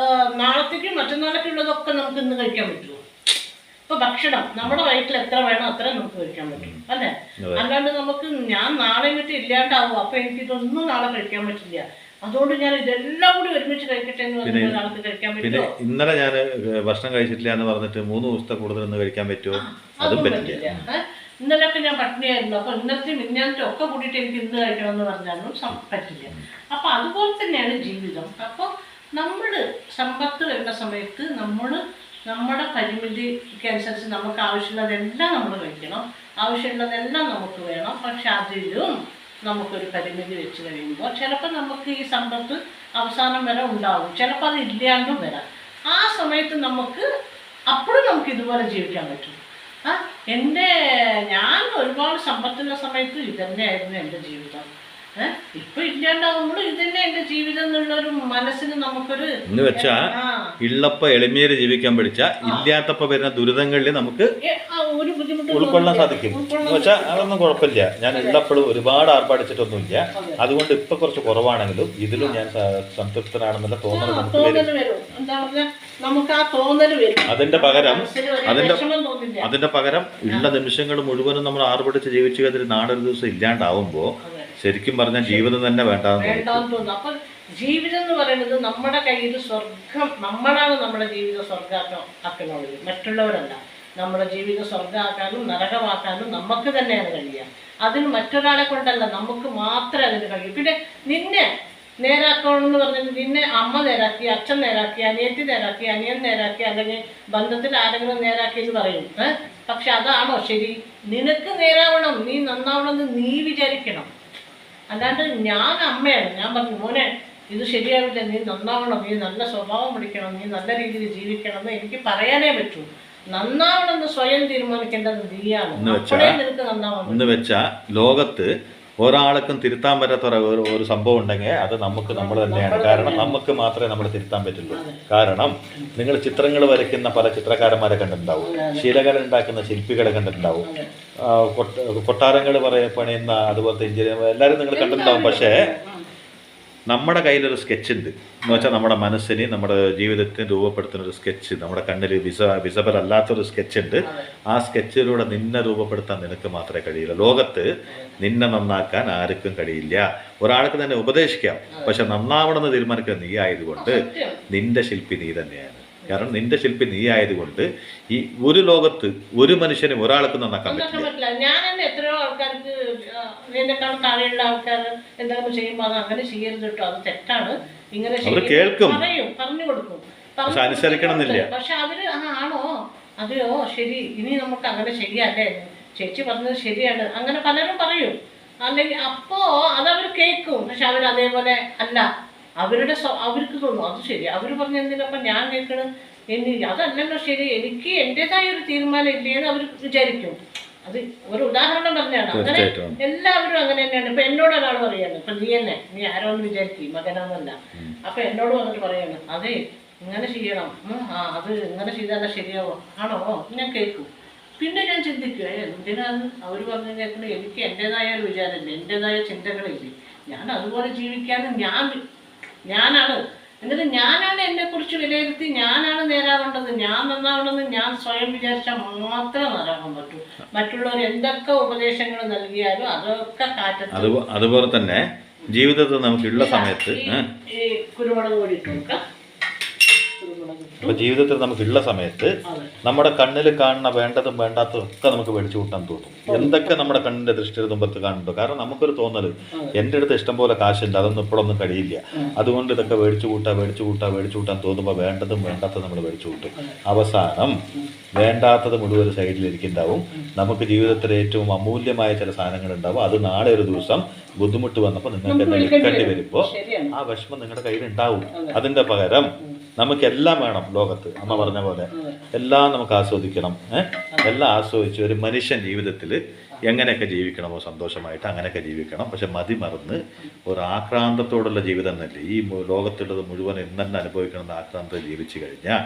Speaker 2: നാളത്തേക്കും മറ്റന്നാളേക്കുള്ളതൊക്കെ നമുക്ക് ഇന്ന് കഴിക്കാൻ പറ്റുമോ? ഇപ്പൊ ഭക്ഷണം നമ്മുടെ വയറ്റിൽ എത്ര വേണം അത്ര നമുക്ക് കഴിക്കാൻ പറ്റും അല്ലേ? അല്ലാണ്ട് നമുക്ക് ഞാൻ നാളെ ഇങ്ങോട്ട് ഇല്ലാണ്ടാവും, അപ്പൊ എനിക്കിതൊന്നും നാളെ കഴിക്കാൻ പറ്റില്ല, അതുകൊണ്ട് ഞാൻ ഇതെല്ലാം കൂടി ഒരുമിച്ച് കഴിക്കട്ടെ എന്ന് പറഞ്ഞാൽ ഒരാൾക്ക് കഴിക്കാൻ പറ്റുമോ?
Speaker 1: ഇന്നലെ ഞാൻ ഭക്ഷണം കഴിച്ചിട്ടില്ല എന്ന് പറഞ്ഞിട്ട് 3 ദിവസത്തെ കൂടുതൽ ഒന്ന് കഴിക്കാൻ പറ്റുമോ? അതും പറ്റില്ല.
Speaker 2: ഇന്നലെയൊക്കെ ഞാൻ പട്ടിണിയായിരുന്നു. അപ്പൊ ഇന്നത്തെ മിന്നാനത്തെ ഒക്കെ കൂടിയിട്ട് എനിക്ക് ഇന്ന് കഴിക്കണമെന്ന് പറഞ്ഞാലും പറ്റില്ല. അപ്പൊ അതുപോലെ തന്നെയാണ് ജീവിതം. അപ്പൊ നമ്മൾ സമ്പത്ത് വരുന്ന സമയത്ത് നമ്മുടെ പരിമിതിക്ക് അനുസരിച്ച് നമുക്ക് ആവശ്യമുള്ളതെല്ലാം നമ്മൾ കഴിക്കണം, ആവശ്യമുള്ളതെല്ലാം നമുക്ക് വേണം. പക്ഷെ അതിലും നമുക്കൊരു പരിമിതി വെച്ച് കഴിയുമ്പോൾ ചിലപ്പോൾ നമുക്ക് ഈ സമ്പത്ത് അവസാനം വരെ ഉണ്ടാവും, ചിലപ്പോൾ അത് ഇല്ലാണ്ടും വരാം. ആ സമയത്ത് അപ്പോഴും നമുക്ക് ഇതുപോലെ ജീവിക്കാൻ പറ്റും. ഞാൻ ഒരുപാട് സമ്പത്തുള്ള സമയത്ത് ഇതന്നെയായിരുന്നു എൻ്റെ ജീവിതം. ഇപ്പൊ ഇല്ലാണ്ടാവുമ്പോൾ ഇതന്നെ എന്റെ ജീവിതം എന്നുള്ളൊരു മനസ്സിന് നമുക്കൊരു
Speaker 1: എന്ന് വെച്ചാ ഉള്ളപ്പോ എളിമയിൽ ജീവിക്കാൻ പഠിച്ച ഇല്ലാത്തപ്പോ വരുന്ന ദുരിതങ്ങളിൽ നമുക്ക്
Speaker 2: ഒരു ബുദ്ധിമുട്ട്
Speaker 1: ഉൾക്കൊള്ളാൻ സാധിക്കും. എന്ന് വെച്ചാൽ അതൊന്നും കുഴപ്പമില്ല. ഞാൻ ഉള്ളപ്പോഴും ഒരുപാട് ആർപ്പാടിച്ചിട്ടൊന്നുമില്ല, അതുകൊണ്ട് ഇപ്പൊ കുറച്ച് കുറവാണെങ്കിലും ഇതിലും ഞാൻ സംതൃപ്തനാണെന്നുള്ള തോന്നൽ
Speaker 2: നമുക്ക് ആ തോന്നൽ വരും.
Speaker 1: അതിന്റെ പകരം ഉള്ള നിമിഷങ്ങൾ മുഴുവനും നമ്മൾ ആർപ്പിടിച്ച് ജീവിച്ചു കഴിഞ്ഞാൽ നാളൊരു ദിവസം ഇല്ലാണ്ടാവുമ്പോ ശരിക്കും പറഞ്ഞാൽ ജീവിതം തന്നെ വേണ്ടാന്ന്
Speaker 2: തോന്നുന്നു. അപ്പൊ ജീവിതം എന്ന് പറയുന്നത് നമ്മുടെ കയ്യിൽ സ്വർഗം, നമ്മളാണ് നമ്മുടെ ജീവിതം സ്വർഗമാക്കുന്നത്, മറ്റുള്ളവരല്ല. നമ്മുടെ ജീവിതം സ്വർഗമാക്കാനും നരകമാക്കാനും നമുക്ക് തന്നെയാണ് കഴിയുക. അതിന് മറ്റൊരാളെ കൊണ്ടല്ല, നമുക്ക് മാത്രമേ അതിന് കഴിയൂ. പിന്നെ നിന്നെ നേരാക്കണമെന്ന് പറഞ്ഞിട്ട് നിന്നെ അമ്മ നേരാക്കി, അച്ഛൻ നേരാക്കി, അനിയത്തി നേരാക്കി, അനിയൻ നേരാക്കി, അല്ലെങ്കിൽ ബന്ധത്തിൽ ആരെങ്കിലും നേരാക്കി എന്ന് പറയും. പക്ഷെ അതാണോ ശരി? നിനക്ക് നേരാവണം, നീ നന്നാവണമെന്ന് നീ വിചാരിക്കണം. അല്ലാണ്ട് ഞാൻ അമ്മയാണ്, ഞാൻ പറഞ്ഞു മോനെ ഇത് ശരിയാവില്ല, നീ നന്നാവണം, നീ നല്ല സ്വഭാവം പഠിക്കണം, നീ നല്ല രീതിയിൽ ജീവിക്കണം എന്ന് എനിക്ക് പറയാനേ പറ്റൂ. നന്നാവണമെന്ന് സ്വയം തീരുമാനിക്കേണ്ടത് നീയാണ്. നിനക്ക് നന്നാവണം
Speaker 1: എന്ന് വെച്ചാൽ ലോകത്ത് ഒരാൾക്കും തിരുത്താൻ പറ്റാത്ത ഒരു സംഭവം ഉണ്ടെങ്കിൽ അത് നമ്മൾ തന്നെയാണ്. കാരണം നമുക്ക് മാത്രമേ നമ്മൾ തിരുത്താൻ പറ്റുള്ളൂ. കാരണം നിങ്ങൾ ചിത്രങ്ങൾ വരയ്ക്കുന്ന പല ചിത്രകാരന്മാരെ കണ്ടിട്ടുണ്ടാവും, ശിലകൾ ഉണ്ടാക്കുന്ന ശില്പികളെ കണ്ടിട്ടുണ്ടാവും, കൊട്ടാരങ്ങൾ പണിയുന്ന അതുപോലത്തെ എഞ്ചിനീയർ എല്ലാവരും നിങ്ങൾ കണ്ടിട്ടുണ്ടാവും. പക്ഷേ നമ്മുടെ കയ്യിലൊരു സ്കെച്ച് ഉണ്ട്. എന്ന് വെച്ചാൽ നമ്മുടെ മനസ്സിനെ നമ്മുടെ ജീവിതത്തിന് രൂപപ്പെടുത്തുന്ന ഒരു സ്കെച്ച്, നമ്മുടെ കണ്ണിൽ വിസബൽ അല്ലാത്തൊരു സ്കെച്ച് ഉണ്ട്. ആ സ്കെച്ചിലൂടെ നിന്നെ രൂപപ്പെടുത്താൻ നിനക്ക് മാത്രമേ കഴിയില്ല. ലോകത്ത് നിന്നെ നന്നാക്കാൻ ആർക്കും കഴിയില്ല. ഒരാൾക്ക് തന്നെ ഉപദേശിക്കാം, പക്ഷെ നന്നാവണമെന്ന് തീരുമാനിക്കുന്നത് നീ ആയതുകൊണ്ട് നിന്റെ ശില്പി നീ തന്നെയാണ്. കാരണം നിന്റെ ശില്പി നീ ആയതുകൊണ്ട് ഈ ഒരു ലോകത്ത് ഒരു മനുഷ്യനും ഒരാൾക്ക് നന്നാക്കാൻ പറ്റില്ല.
Speaker 2: ഞാൻ തന്നെ എത്രയോ ആൾക്കാർക്ക് എന്നെക്കാളും താഴെയുള്ള ആൾക്കാർ എന്തെങ്കിലും ചെയ്യുമ്പോൾ അത് അങ്ങനെ ചെയ്യരുത് കേട്ടോ, അത് തെറ്റാണ്, ഇങ്ങനെ
Speaker 1: കേൾക്കും,
Speaker 2: പറഞ്ഞു കൊടുക്കും,
Speaker 1: പക്ഷെ അനുസരിക്കണമെന്നില്ല.
Speaker 2: പക്ഷെ അവര് ആണോ അതെയോ ശരി, ഇനി നമുക്ക് അങ്ങനെ ശരിയല്ലേ, ചേച്ചി പറഞ്ഞത് ശരിയാണ്, അങ്ങനെ പലരും പറയും. അല്ലെങ്കിൽ അപ്പോ അതവർ കേൾക്കും. പക്ഷെ അവർ അതേപോലെ അല്ല, അവർക്ക് തോന്നും അത് ശരി, അവർ പറഞ്ഞ എന്തിനപ്പം ഞാൻ കേൾക്കണം, അതല്ലല്ലോ ശരി, എനിക്ക് എൻ്റെതായ ഒരു തീരുമാനം ഇല്ലേന്ന് അവർ വിചാരിക്കും. അത് ഒരു ഉദാഹരണം പറഞ്ഞാണ്. അങ്ങനെ എല്ലാവരും അങ്ങനെ തന്നെയാണ്. ഇപ്പൊ എന്നോട് ഒരാൾ പറയാണ്, ഇപ്പൊ നീ ആരോന്ന് വിചാരിക്കും മകനാന്നല്ല, അപ്പൊ എന്നോട് വന്നിട്ട് പറയാണ് അതെ ഇങ്ങനെ ചെയ്യണം, അത് ഇങ്ങനെ ചെയ്താലേ ശരിയാവോ, ആണോ, ഞാൻ കേൾക്കും. പിന്നെ ഞാൻ ചിന്തിക്കുക എന്തിനാണ് അവർ പറഞ്ഞു കേൾക്കുന്നത്, എനിക്ക് എൻ്റെതായ ഒരു വിചാരമില്ലേ, എൻ്റെതായ ചിന്തകളില്ലേ, ഞാൻ അതുപോലെ ജീവിക്കാനും ഞാനാണ്. എന്നിട്ട് ഞാനാണ് എന്നെക്കുറിച്ച് വിലയിരുത്തി ഞാനാണ് നേരാവേണ്ടത്, ഞാൻ നന്നാവണമെന്ന് ഞാൻ സ്വയം വിചാരിച്ചാൽ മാത്രമേ നന്നാകാൻ പറ്റൂ. മറ്റുള്ളവർ എന്തൊക്കെ ഉപദേശങ്ങൾ നൽകിയാലും അതൊക്കെ കാറ്റത്ത്.
Speaker 1: അതുപോലെ തന്നെ ജീവിതത്തിൽ നമുക്കുള്ള സമയത്ത്
Speaker 2: ഈ കുരുമുളക് പൊടി ഇട്ട് കൊടുക്കാം. കുരുമുളക്
Speaker 1: അപ്പോൾ ജീവിതത്തിൽ നമുക്കുള്ള സമയത്ത് നമ്മുടെ കണ്ണിൽ കാണുന്ന വേണ്ടതും വേണ്ടാത്തതും ഒക്കെ നമുക്ക് മേടിച്ചു കൂട്ടാൻ തോന്നും. എന്തൊക്കെ നമ്മുടെ കണ്ണിൻ്റെ ദൃഷ്ടിയുടെ മുമ്പത്ത് കാണുന്നുണ്ടോ? കാരണം നമുക്കൊരു തോന്നൽ, എൻ്റെ അടുത്ത് ഇഷ്ടംപോലെ കാശുണ്ട്, അതൊന്നും ഇപ്പോഴൊന്നും കഴിയില്ല, അതുകൊണ്ട് ഇതൊക്കെ മേടിച്ചു കൂട്ടാൻ തോന്നുമ്പോൾ വേണ്ടതും വേണ്ടാത്തതും നമ്മൾ മേടിച്ചു കൂട്ടും. അവസാനം വേണ്ടാത്തത് മുഴുവൻ സൈഡിലിരിക്കുന്നുണ്ടാവും. നമുക്ക് ജീവിതത്തിൽ ഏറ്റവും അമൂല്യമായ ചില സാധനങ്ങൾ ഉണ്ടാവും. അത് നാളെ ഒരു ദിവസം ബുദ്ധിമുട്ട് വന്നപ്പോൾ നിങ്ങൾക്ക് എന്നെ വിൽക്കേണ്ടി വരുമ്പോൾ ആ വിഷമം നിങ്ങളുടെ കയ്യിലുണ്ടാവും. അതിൻ്റെ പകരം നമുക്കെല്ലാം വേണം ലോകത്ത്. അമ്മ പറഞ്ഞ പോലെ എല്ലാം നമുക്ക് ആസ്വദിക്കണം. എല്ലാം ആസ്വദിച്ച് ഒരു മനുഷ്യൻ ജീവിതത്തിൽ എങ്ങനെയൊക്കെ ജീവിക്കണമോ സന്തോഷമായിട്ട് അങ്ങനെയൊക്കെ ജീവിക്കണം. പക്ഷെ മതി മറന്ന് ഒരു ആക്രാന്തത്തോടുള്ള ജീവിതം തന്നെ, ഈ ലോകത്തുള്ളത് മുഴുവൻ ഇന്ന് തന്നെ അനുഭവിക്കണമെന്ന് ആക്രാന്തം ജീവിച്ചു കഴിഞ്ഞാൽ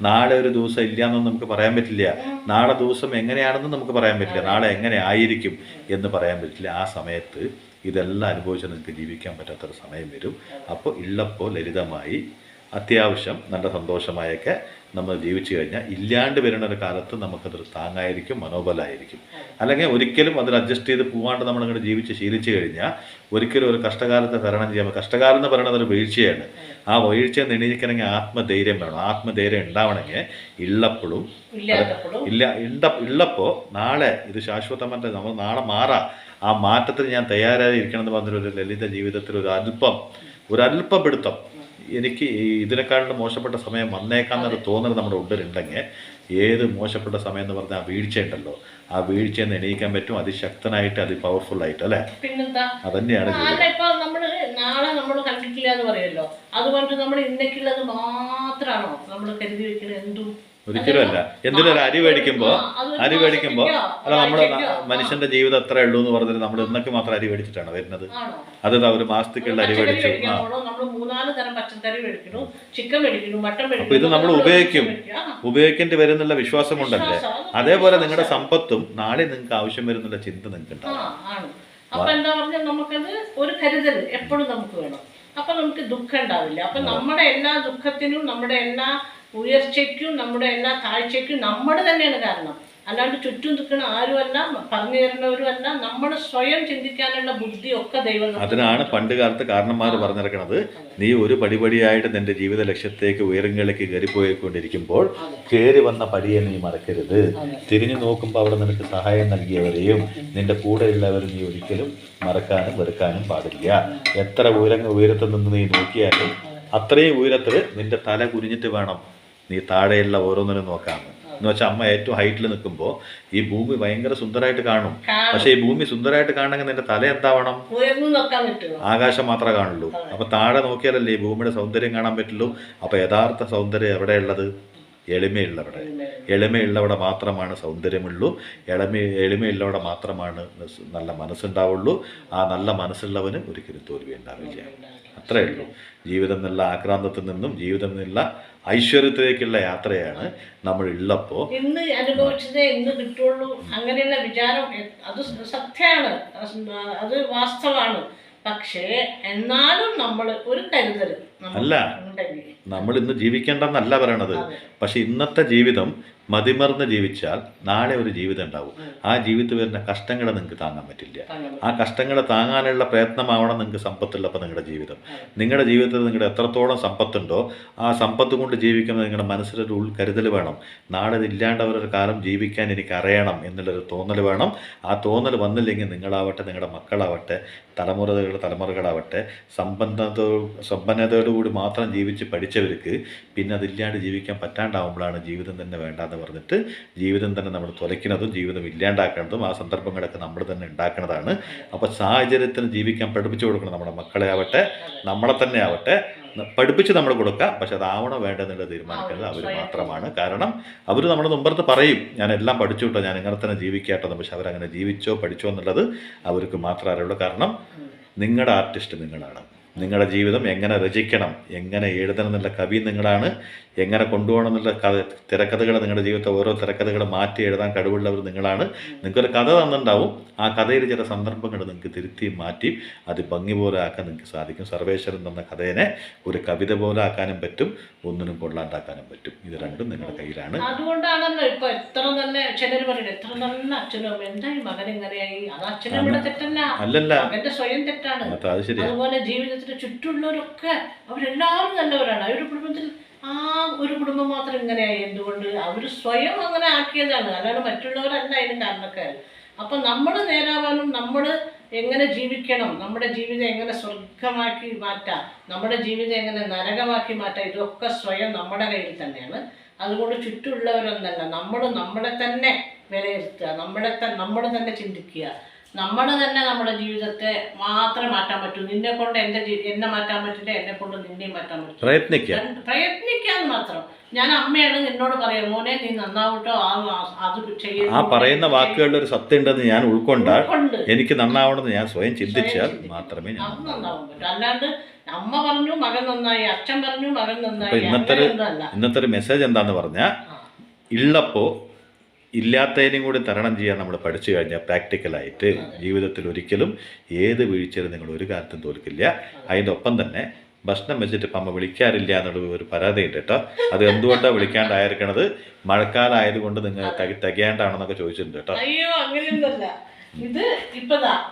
Speaker 1: നാളെ ഒരു ദിവസം ഇല്ലയെന്നൊന്നും നമുക്ക് പറയാൻ പറ്റില്ല. നാളെ ദിവസം എങ്ങനെയാണെന്നും നമുക്ക് പറയാൻ പറ്റില്ല. നാളെ എങ്ങനെ ആയിരിക്കും എന്ന് പറയാൻ പറ്റില്ല. ആ സമയത്ത് ഇതെല്ലാം അനുഭവിച്ച് നിങ്ങൾക്ക് ജീവിക്കാൻ പറ്റാത്തൊരു സമയം വരും. അപ്പോൾ ഉള്ളപ്പോൾ ലളിതമായി അത്യാവശ്യം നല്ല സന്തോഷമായൊക്കെ നമ്മൾ ജീവിച്ചു കഴിഞ്ഞാൽ ഇല്ലാണ്ട് വരുന്ന ഒരു കാലത്ത് നമുക്കതൊരു താങ്ങായിരിക്കും, മനോബലമായിരിക്കും. അല്ലെങ്കിൽ ഒരിക്കലും അതിൽ അഡ്ജസ്റ്റ് ചെയ്ത് പോകാണ്ട് നമ്മളിങ്ങോട്ട് ജീവിച്ച് ശീലിച്ചു കഴിഞ്ഞാൽ ഒരിക്കലും ഒരു കഷ്ടകാലത്തെ തരണം ചെയ്യാൻ. കഷ്ടകാലം എന്ന് പറയുന്നത് ഒരു വീഴ്ചയാണ്. ആ വീഴ്ചയെ എണീക്കണമെങ്കിൽ ആത്മധൈര്യം വേണം. ആത്മധൈര്യം ഉണ്ടാവണമെങ്കിൽ ഉള്ളപ്പോഴും ഉള്ളപ്പോൾ നാളെ ഇത് ശാശ്വതമല്ല, നമ്മൾ നാളെ മാറാം, ആ മാറ്റത്തിന് ഞാൻ തയ്യാറായി ഇരിക്കണം എന്ന് പറഞ്ഞൊരു ലളിത ജീവിതത്തിൽ ഒരു അല്പപിടുത്തം എനിക്ക് ഇതിനെക്കാളും മോശപ്പെട്ട സമയം വന്നേക്കാന്നൊരു തോന്നൽ നമ്മുടെ ഉള്ളിലുണ്ടെങ്കിൽ ഏത് മോശപ്പെട്ട സമയം എന്ന് പറഞ്ഞാൽ ആ വീഴ്ച ഉണ്ടല്ലോ, ആ വീഴ്ചയിൽ നിന്ന് എണീക്കാൻ പറ്റും അതിശക്തനായിട്ട്, പവർഫുൾ ആയിട്ട്. അല്ലേ?
Speaker 2: പിന്നെന്താ,
Speaker 1: അതന്നെയാണ്
Speaker 2: നമ്മള് നാളെ നമ്മൾ കണ്ടിട്ടില്ല എന്ന് പറയല്ലോ. അതുകൊണ്ട് നമ്മൾ ഇന്നേക്കുള്ളത് മാത്രമാണോ നമ്മൾ കരുതി വെക്കുന്നത്? എന്തും
Speaker 1: ഒരിക്കലും അല്ല. എന്തിനൊരു അരി മേടിക്കുമ്പോ അല്ല, നമ്മുടെ മനുഷ്യന്റെ ജീവിതം എത്ര ഉള്ളൂ എന്ന് പറഞ്ഞിട്ട് നമ്മൾ ഇന്നൊക്കെ മാത്രം അരി മേടിച്ചിട്ടാണ് വരുന്നത്. അത് ഒരു മാസത്തേക്കുള്ള അരി മേടിച്ചു. അപ്പൊ ഇത് നമ്മൾ ഉപയോഗിക്കേണ്ടി വരുന്നുള്ള വിശ്വാസം കൊണ്ടല്ലേ. അതേപോലെ നിങ്ങളുടെ സമ്പത്തും നാളെ നിങ്ങൾക്ക് ആവശ്യം വരുന്നുള്ള ചിന്ത നിങ്ങൾക്ക് ഉണ്ടാവും.
Speaker 2: അപ്പൊ എന്താ പറഞ്ഞാൽ നമുക്കത് ഒരു കരുതൽ എപ്പോഴും നമുക്ക് വേണം. അപ്പൊ നമുക്ക് ദുഃഖം ഉണ്ടാവില്ല. അപ്പൊ നമ്മുടെ എല്ലാ ദുഃഖത്തിനും നമ്മുടെ എല്ലാ ഉയർച്ചയ്ക്കും നമ്മുടെ എല്ലാ താഴ്ചയ്ക്കും നമ്മൾ തന്നെയാണ് കാരണം. അല്ലാണ്ട് ചുറ്റും നിൽക്കുന്ന ആരുമല്ല, പറഞ്ഞു തരുന്നവരുമല്ല. നമ്മൾ സ്വയം ചിന്തിക്കാനുള്ള ബുദ്ധിയൊക്കെ ദൈവം.
Speaker 1: അതിനാണ് പണ്ട് കാലത്ത് കാരണന്മാർ പറഞ്ഞിരിക്കണത്, നീ ഒരു പടിപടിയായിട്ട് നിന്റെ ജീവിത ലക്ഷ്യത്തേക്ക് ഉയരങ്ങളിലേക്ക് കയറിപ്പോയിക്കൊണ്ടിരിക്കുമ്പോൾ കയറി വന്ന പടിയെ നീ മറക്കരുത്. തിരിഞ്ഞു നോക്കുമ്പോൾ അവിടെ നിനക്ക് സഹായം നൽകിയവരെയും നിന്റെ കൂടെയുള്ളവരും നീ ഒരിക്കലും മറക്കാനും വെറുക്കാനും പാടില്ല. എത്ര ഉയരത്തിൽ നിന്ന് നീ നോക്കിയാലും അത്രയും ഉയരത്തിൽ നിന്റെ തല കുനിഞ്ഞിട്ട് വേണം നീ താഴെയുള്ള ഓരോന്നിനും നോക്കാമെന്ന്. എന്ന് വെച്ചാൽ അമ്മ ഏറ്റവും ഹൈറ്റിൽ നിൽക്കുമ്പോൾ ഈ ഭൂമി ഭയങ്കര സുന്ദരമായിട്ട് കാണും. പക്ഷെ ഈ ഭൂമി സുന്ദരമായിട്ട് കാണണമെങ്കിൽ നിന്റെ തല എന്താവണം? ആകാശം മാത്രമേ കാണുള്ളൂ. അപ്പൊ താഴെ നോക്കിയാലല്ലേ ഈ ഭൂമിയുടെ സൗന്ദര്യം കാണാൻ പറ്റുള്ളൂ. അപ്പൊ യഥാർത്ഥ സൗന്ദര്യം എവിടെയുള്ളത്? എളിമയുള്ളവിടെ മാത്രമാണ് സൗന്ദര്യമുള്ളൂ. എളിമയുള്ളവിടെ മാത്രമാണ് നല്ല മനസ്സുണ്ടാവുള്ളൂ. ആ നല്ല മനസ്സുള്ളവന് ഒരിക്കലും തോൽവി ഉണ്ടാവില്ല. അത്രയേ ഉള്ളൂ. ജീവിതം എന്നുള്ള ആക്രാന്തത്തിൽ നിന്നും ജീവിതം എന്നുള്ള ഐശ്വര്യത്തിലേക്കുള്ള യാത്രയാണ് നമ്മൾ ഉള്ളപ്പോൾ.
Speaker 2: ഇന്ന് അനുഭവിച്ചതേ ഇന്ന് കിട്ടുള്ളൂ അങ്ങനെയുള്ള വിചാരം അത് സത്യമാണ്, അത് വാസ്തവാണ്. പക്ഷേ എന്നാലും നമ്മൾ ഒരു കരുതൽ
Speaker 1: അല്ല, നമ്മൾ ഇന്ന് ജീവിക്കേണ്ടെന്നല്ല പറയണത്. പക്ഷെ ഇന്നത്തെ ജീവിതം മതിമറന്ന് ജീവിച്ചാൽ നാളെ ഒരു ജീവിതം ഉണ്ടാവും. ആ ജീവിതത്തിൽ വരുന്ന കഷ്ടങ്ങളെ നിങ്ങൾക്ക് താങ്ങാൻ പറ്റില്ല. ആ കഷ്ടങ്ങളെ താങ്ങാനുള്ള പ്രയത്നമാവണം നിങ്ങൾക്ക് സമ്പത്തുള്ളപ്പോൾ നിങ്ങളുടെ ജീവിതം. നിങ്ങളുടെ ജീവിതത്തിൽ നിങ്ങളുടെ എത്രത്തോളം സമ്പത്തുണ്ടോ ആ സമ്പത്ത് കൊണ്ട് ജീവിക്കുമ്പോൾ നിങ്ങളുടെ മനസ്സിലൊരു ഉൾക്കരുതൽ വേണം. നാളെ ഇതില്ലാണ്ടവരൊരു കാലം ജീവിക്കാൻ എനിക്കറിയണം എന്നുള്ളൊരു തോന്നൽ വേണം. ആ തോന്നൽ വന്നില്ലെങ്കിൽ നിങ്ങളാവട്ടെ, നിങ്ങളുടെ മക്കളാവട്ടെ, തലമുറകളാവട്ടെ സമ്പന്നതയോടുകൂടി മാത്രം ജീവിച്ച് പഠിച്ചവർക്ക് പിന്നെ അതില്ലാണ്ട് ജീവിക്കാൻ പറ്റാണ്ടാവുമ്പോഴാണ് ജീവിതം തന്നെ വേണ്ടാന്ന് പറഞ്ഞിട്ട് ജീവിതം തന്നെ നമ്മൾ തുലയ്ക്കുന്നതും ജീവിതം ഇല്ലാണ്ടാക്കുന്നതും. ആ സന്ദർഭങ്ങളൊക്കെ നമ്മൾ തന്നെ ഉണ്ടാക്കുന്നതാണ്. അപ്പോൾ സാഹചര്യത്തിന് ജീവിക്കാൻ പഠിപ്പിച്ചു കൊടുക്കണം. നമ്മുടെ മക്കളെ ആവട്ടെ, നമ്മളെ തന്നെ ആവട്ടെ, പഠിപ്പിച്ച് നമ്മൾ കൊടുക്കുക. പക്ഷെ അതാവണോ വേണ്ടെന്നുള്ള തീരുമാനിക്കുന്നത് അവർ മാത്രമാണ്. കാരണം അവർ നമ്മുടെ മുമ്പത്ത് പറയും, ഞാൻ എല്ലാം പഠിച്ചു കിട്ടോ, ഞാൻ ഇങ്ങനെ തന്നെ ജീവിക്കാട്ടോ. പക്ഷെ അവരങ്ങനെ ജീവിച്ചോ പഠിച്ചോ എന്നുള്ളത് അവർക്ക് മാത്രമേ അറിയുള്ളൂ. കാരണം നിങ്ങളുടെ ആർട്ടിസ്റ്റ് നിങ്ങളാണ്. നിങ്ങളുടെ ജീവിതം എങ്ങനെ രചിക്കണം, എങ്ങനെ എഴുതണം എന്നുള്ള കവി നിങ്ങളാണ്. എങ്ങനെ കൊണ്ടുപോകണം എന്നുള്ള തിരക്കഥകൾ, നിങ്ങളുടെ ജീവിതത്തെ ഓരോ തിരക്കഥകൾ മാറ്റി എഴുതാൻ കഴിവുള്ളവർ നിങ്ങളാണ്. നിങ്ങൾക്കൊരു കഥ തന്നിട്ടുണ്ടാവും. ആ കഥയിൽ ചില സന്ദർഭങ്ങൾ നിങ്ങൾക്ക് തിരുത്തി മാറ്റി അത് ഭംഗി പോലെ ആക്കാൻ നിങ്ങൾക്ക് സാധിക്കും. സർവേശ്വരൻ തന്ന കഥയെ ഒരു കവിത പോലെ ആക്കാനും പറ്റും, ഒന്നിനും കൊള്ളാണ്ടാക്കാനും പറ്റും. ഇത് രണ്ടും നിങ്ങളുടെ കയ്യിലാണ്.
Speaker 2: അതുകൊണ്ടാണല്ലോ ഇപ്പൊ എത്ര നല്ല ചിലർ പറയുന്നത്, എത്ര നല്ല അച്ഛനും എന്തായി മകൻ എങ്ങനെയായി, അത് അച്ഛനും തെറ്റല്ല,
Speaker 1: അല്ലല്ല,
Speaker 2: മകന്റെ സ്വയം തെറ്റാണ്.
Speaker 1: അത് ശരി.
Speaker 2: അതുപോലെ ജീവിതത്തിന് ചുറ്റുള്ളവരൊക്കെ അവരെല്ലാവരും നല്ലവരാണ്. അവരുടെ കുടുംബത്തിൽ ആ ഒരു കുടുംബം മാത്രം ഇങ്ങനെയായി. എന്തുകൊണ്ട്? അവർ സ്വയം അങ്ങനെ ആക്കിയതാണ്, അല്ലാതെ മറ്റുള്ളവരല്ല അതിന് കാരണക്കാർ. അപ്പം നമ്മൾ നേരാവാനും നമ്മൾ എങ്ങനെ ജീവിക്കണം, നമ്മുടെ ജീവിതം എങ്ങനെ സ്വർഗമാക്കി മാറ്റാം, നമ്മുടെ ജീവിതം എങ്ങനെ നരകമാക്കി മാറ്റാം, ഇതൊക്കെ സ്വയം നമ്മുടെ കയ്യിൽ തന്നെയാണ്. അതുകൊണ്ട് ചുറ്റുമുള്ളവരൊന്നല്ല, നമ്മളെ തന്നെ വിലയിരുത്തുക, നമ്മൾ തന്നെ ചിന്തിക്കുക. നമ്മുടെ ജീവിതത്തെ മാത്രമേ മാറ്റാൻ പറ്റൂ. നിന്നെ കൊണ്ട് എന്നെ മാറ്റാൻ പറ്റില്ല, എന്നെ കൊണ്ട് നിന്നെയും മാറ്റാൻ പറ്റില്ല. പ്രയത്നിക്കാൻ മാത്രം. ഞാൻ അമ്മയാണ്, എന്നോട് പറയാം, മോനെ നീ നന്നാവട്ടോ, അത് ചെയ്യുന്നു.
Speaker 1: ആ പറയുന്ന വാക്കുകളുടെ ഒരു സത്യം ഉണ്ടെന്ന് ഞാൻ ഉൾക്കൊണ്ടാൽ എനിക്ക് നന്നാവണമെന്ന് ഞാൻ സ്വയം ചിന്തിച്ചാൽ മാത്രമേ ഞാൻ
Speaker 2: അത് നന്നാവാൻ പറ്റൂ. അല്ലാണ്ട് അമ്മ പറഞ്ഞു മകൻ നന്നായി, അച്ഛൻ പറഞ്ഞു മകൻ നന്നായി.
Speaker 1: ഇന്നത്തെ ഒരു മെസ്സേജ് എന്താന്ന് പറഞ്ഞാൽ, ഉള്ളപ്പോൾ ഇല്ലാത്തതിനും കൂടി തരണം ചെയ്യാൻ നമ്മൾ പഠിച്ചു കഴിഞ്ഞാൽ പ്രാക്ടിക്കലായിട്ട് ജീവിതത്തിൽ ഒരിക്കലും ഏത് വീഴ്ചയിലും നിങ്ങൾ ഒരു കാലത്തും തോൽക്കില്ല. അതിൻ്റെ ഒപ്പം തന്നെ ഭക്ഷണം വെച്ചിട്ട് ഇപ്പം അമ്മ വിളിക്കാറില്ല എന്നുള്ള ഒരു പരാതി ഉണ്ട് കേട്ടോ. അത് എന്തുകൊണ്ടാണ് വിളിക്കാണ്ടായിരിക്കണത്? മഴക്കാലമായതുകൊണ്ട് നിങ്ങൾ തികയാണ്ടാണെന്നൊക്കെ ചോദിച്ചിട്ടുണ്ട് കേട്ടോ.
Speaker 2: അയ്യോ അങ്ങനെയൊന്നുമല്ല. ഇത്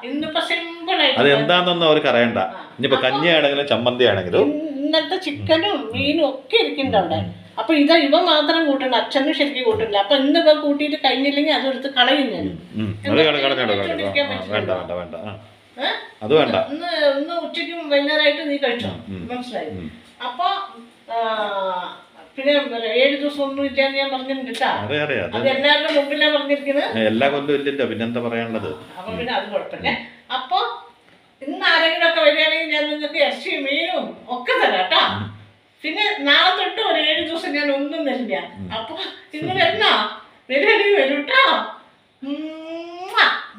Speaker 2: ഇന്നിപ്പോ സിമ്പിൾ ആയിട്ട്
Speaker 1: അത് എന്താണെന്നൊന്നും അവർക്ക് അറിയണ്ട. ഇനിയിപ്പോ കഞ്ഞിയാണെങ്കിലും ചമ്മന്തി ആണെങ്കിലും
Speaker 2: ഇന്നത്തെ ചിക്കനും മീനും ഒക്കെ ഇരിക്കുന്നുണ്ട് അവിടെ. അപ്പൊ ഇവ മാത്രം കൂട്ടണ്ട, അച്ഛനും ശരിക്കും കൂട്ടില്ല. അപ്പൊ ഇന്ന് ഇവ കൂട്ടിയിട്ട് കഴിഞ്ഞില്ലെങ്കിൽ അതെടുത്ത് കളയും ഞാൻ.
Speaker 1: അത് വേണ്ട.
Speaker 2: ഇന്ന് ഉച്ചയ്ക്കും വൈകുന്നേരമായിട്ട് നീ കഴിച്ചോ, മനസ്സിലായി? അപ്പൊ പിന്നെ 7 ദിവസം ഒന്നും ഇല്ലാന്ന് ഞാൻ പറഞ്ഞിട്ടുണ്ട് കേട്ടാ. അത് എല്ലാവരുടെ മുമ്പിലാ പറഞ്ഞിരിക്കുന്നത്.
Speaker 1: എല്ലാ കൊല്ലം ഇല്ലല്ലോ, പിന്നെന്താ പറയാനുള്ളത്?
Speaker 2: അപ്പൊ പിന്നെ അത് കുഴപ്പമില്ല. അപ്പൊ ഇന്ന് ആരെങ്കിലും ഒക്കെ വരികയാണെങ്കിൽ ഞാൻ നിങ്ങൾക്ക് ഇറച്ചിയും മീനും ഒക്കെ തരാം കേട്ടാ. പിന്നെ നാളെ തൊട്ട് ഒരു 7 ദിവസം ഞാൻ ഒന്നും തരില്ല. അപ്പൊ ഇന്ന് വരുവാണെങ്കിൽ വരും കേട്ടോ.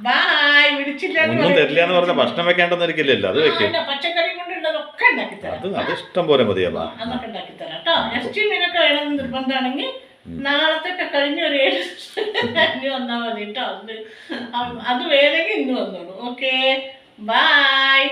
Speaker 2: ബായ്. വിളിച്ചില്ല
Speaker 1: ഒന്നും തരില്ല എന്ന് പറഞ്ഞ ഭക്ഷണം വെക്കേണ്ടെന്നിരിക്കില്ലല്ലോ, അത് വെക്കും.
Speaker 2: പച്ചക്കറി കൊണ്ടുള്ളതൊക്കെ ഉണ്ടാക്കി തരാം.
Speaker 1: അത് ഇഷ്ടം പോലെ മതിയാ.
Speaker 2: അതൊക്കെ ഉണ്ടാക്കി തരാം കേട്ടോ. ഇറച്ചി മീനൊക്കെ വേണമെന്ന് നിർബന്ധമാണെങ്കിൽ നാളത്തൊക്കെ കഴിഞ്ഞ് ഒരു 7 ദിവസം വന്നാൽ മതി കേട്ടോ. അത് വേണമെങ്കിൽ ഇന്ന് വന്നോളൂ. Okay, bye.